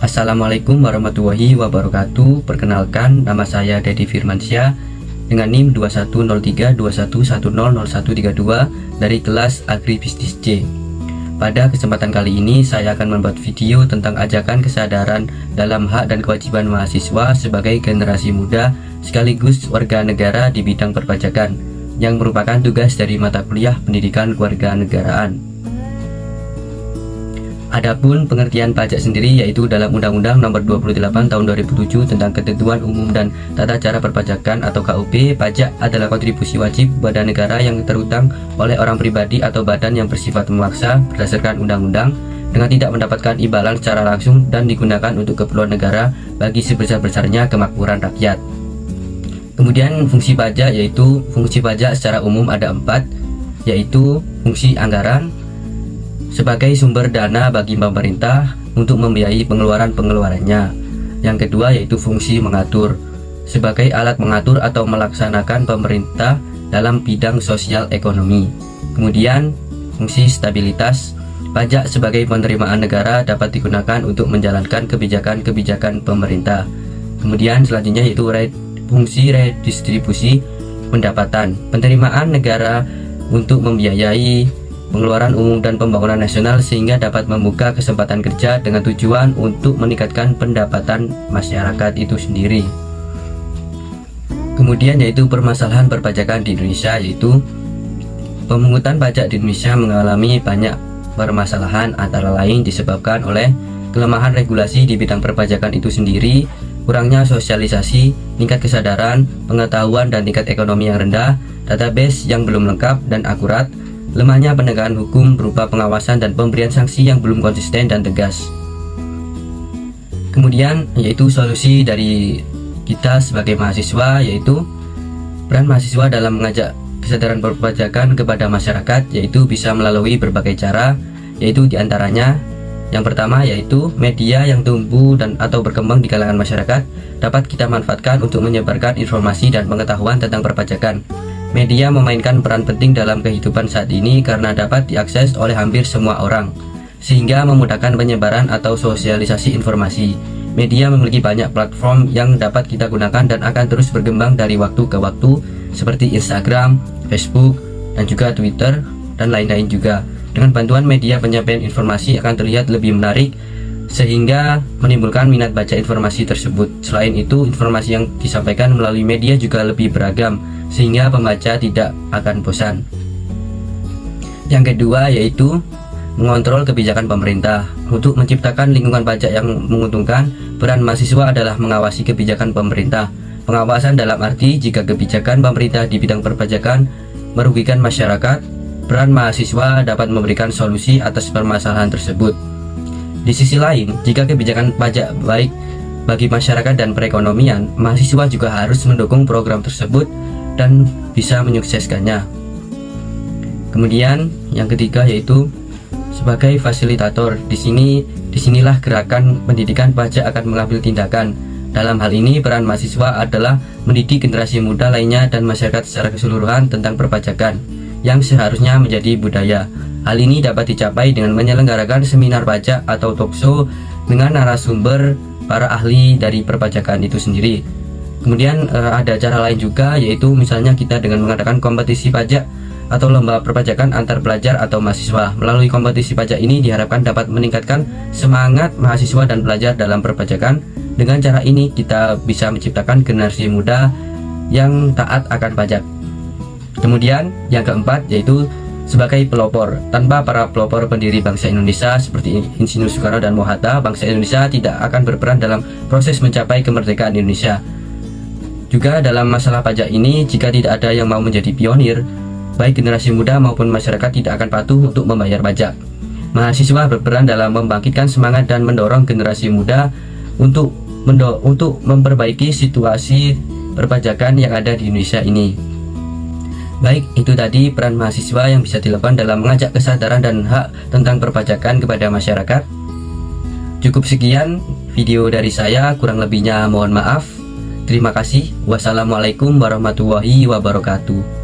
Assalamualaikum warahmatullahi wabarakatuh. Perkenalkan, nama saya Dedi Firmansyah dengan NIM 210321100132 dari kelas Agribisnis C. Pada kesempatan kali ini saya akan membuat video tentang ajakan kesadaran dalam hak dan kewajiban mahasiswa sebagai generasi muda sekaligus warga negara di bidang perpajakan, yang merupakan tugas dari mata kuliah pendidikan kewarganegaraan. Adapun pengertian pajak sendiri yaitu dalam Undang-Undang Nomor 28 Tahun 2007 tentang Ketentuan Umum dan Tata Cara Perpajakan atau KUP, pajak adalah kontribusi wajib kepada negara yang terutang oleh orang pribadi atau badan yang bersifat memaksa berdasarkan undang-undang dengan tidak mendapatkan imbalan secara langsung dan digunakan untuk keperluan negara bagi sebesar-besarnya kemakmuran rakyat. Kemudian fungsi pajak yaitu fungsi pajak secara umum ada 4, yaitu fungsi anggaran sebagai sumber dana bagi pemerintah untuk membiayai pengeluaran-pengeluarannya. Yang kedua yaitu fungsi mengatur sebagai alat mengatur atau melaksanakan pemerintah dalam bidang sosial ekonomi. Kemudian fungsi stabilitas, pajak sebagai penerimaan negara dapat digunakan untuk menjalankan kebijakan-kebijakan pemerintah. Kemudian selanjutnya yaitu fungsi redistribusi pendapatan, penerimaan negara untuk membiayai pengeluaran umum dan pembangunan nasional sehingga dapat membuka kesempatan kerja dengan tujuan untuk meningkatkan pendapatan masyarakat itu sendiri. Kemudian yaitu permasalahan perpajakan di Indonesia, yaitu pemungutan pajak di Indonesia mengalami banyak permasalahan, antara lain disebabkan oleh kelemahan regulasi di bidang perpajakan itu sendiri, kurangnya sosialisasi, tingkat kesadaran, pengetahuan dan tingkat ekonomi yang rendah, database yang belum lengkap dan akurat, lemahnya penegakan hukum berupa pengawasan dan pemberian sanksi yang belum konsisten dan tegas. Kemudian yaitu solusi dari kita sebagai mahasiswa, yaitu peran mahasiswa dalam mengajak kesadaran perpajakan kepada masyarakat, yaitu bisa melalui berbagai cara, yaitu diantaranya yang pertama yaitu media yang tumbuh dan atau berkembang di kalangan masyarakat dapat kita manfaatkan untuk menyebarkan informasi dan pengetahuan tentang perpajakan. Media memainkan peran penting dalam kehidupan saat ini karena dapat diakses oleh hampir semua orang, sehingga memudahkan penyebaran atau sosialisasi informasi. Media memiliki banyak platform yang dapat kita gunakan dan akan terus berkembang dari waktu ke waktu, seperti Instagram, Facebook, dan juga Twitter, dan lain-lain juga. Dengan bantuan media, penyampaian informasi akan terlihat lebih menarik, sehingga menimbulkan minat baca informasi tersebut. Selain itu, informasi yang disampaikan melalui media juga lebih beragam, sehingga pembaca tidak akan bosan. Yang kedua yaitu mengontrol kebijakan pemerintah. Untuk menciptakan lingkungan pajak yang menguntungkan, peran mahasiswa adalah mengawasi kebijakan pemerintah. Pengawasan dalam arti jika kebijakan pemerintah di bidang perpajakan merugikan masyarakat, peran mahasiswa dapat memberikan solusi atas permasalahan tersebut. Di sisi lain, jika kebijakan pajak baik bagi masyarakat dan perekonomian, mahasiswa juga harus mendukung program tersebut dan bisa menyukseskannya. Kemudian yang ketiga yaitu sebagai fasilitator. Disinilah gerakan pendidikan pajak akan mengambil tindakan. Dalam hal ini peran mahasiswa adalah mendidik generasi muda lainnya dan masyarakat secara keseluruhan tentang perpajakan yang seharusnya menjadi budaya. Hal ini dapat dicapai dengan menyelenggarakan seminar pajak atau talkshow dengan narasumber para ahli dari perpajakan itu sendiri. Kemudian ada cara lain juga, yaitu misalnya kita dengan mengadakan kompetisi pajak atau lomba perpajakan antar pelajar atau mahasiswa. Melalui kompetisi pajak ini diharapkan dapat meningkatkan semangat mahasiswa dan pelajar dalam perpajakan. Dengan cara ini kita bisa menciptakan generasi muda yang taat akan pajak. Kemudian yang keempat yaitu sebagai pelopor. Tanpa para pelopor pendiri bangsa Indonesia seperti Insinyur Soekarno dan Muhammad Hatta, bangsa Indonesia tidak akan berperan dalam proses mencapai kemerdekaan Indonesia. Juga dalam masalah pajak ini, jika tidak ada yang mau menjadi pionir, baik generasi muda maupun masyarakat tidak akan patuh untuk membayar pajak. Mahasiswa berperan dalam membangkitkan semangat dan mendorong generasi muda untuk memperbaiki situasi perpajakan yang ada di Indonesia ini. Baik, itu tadi peran mahasiswa yang bisa dilakukan dalam mengajak kesadaran dan hak tentang perpajakan kepada masyarakat. Cukup sekian video dari saya, kurang lebihnya mohon maaf. Terima kasih. Wassalamualaikum warahmatullahi wabarakatuh.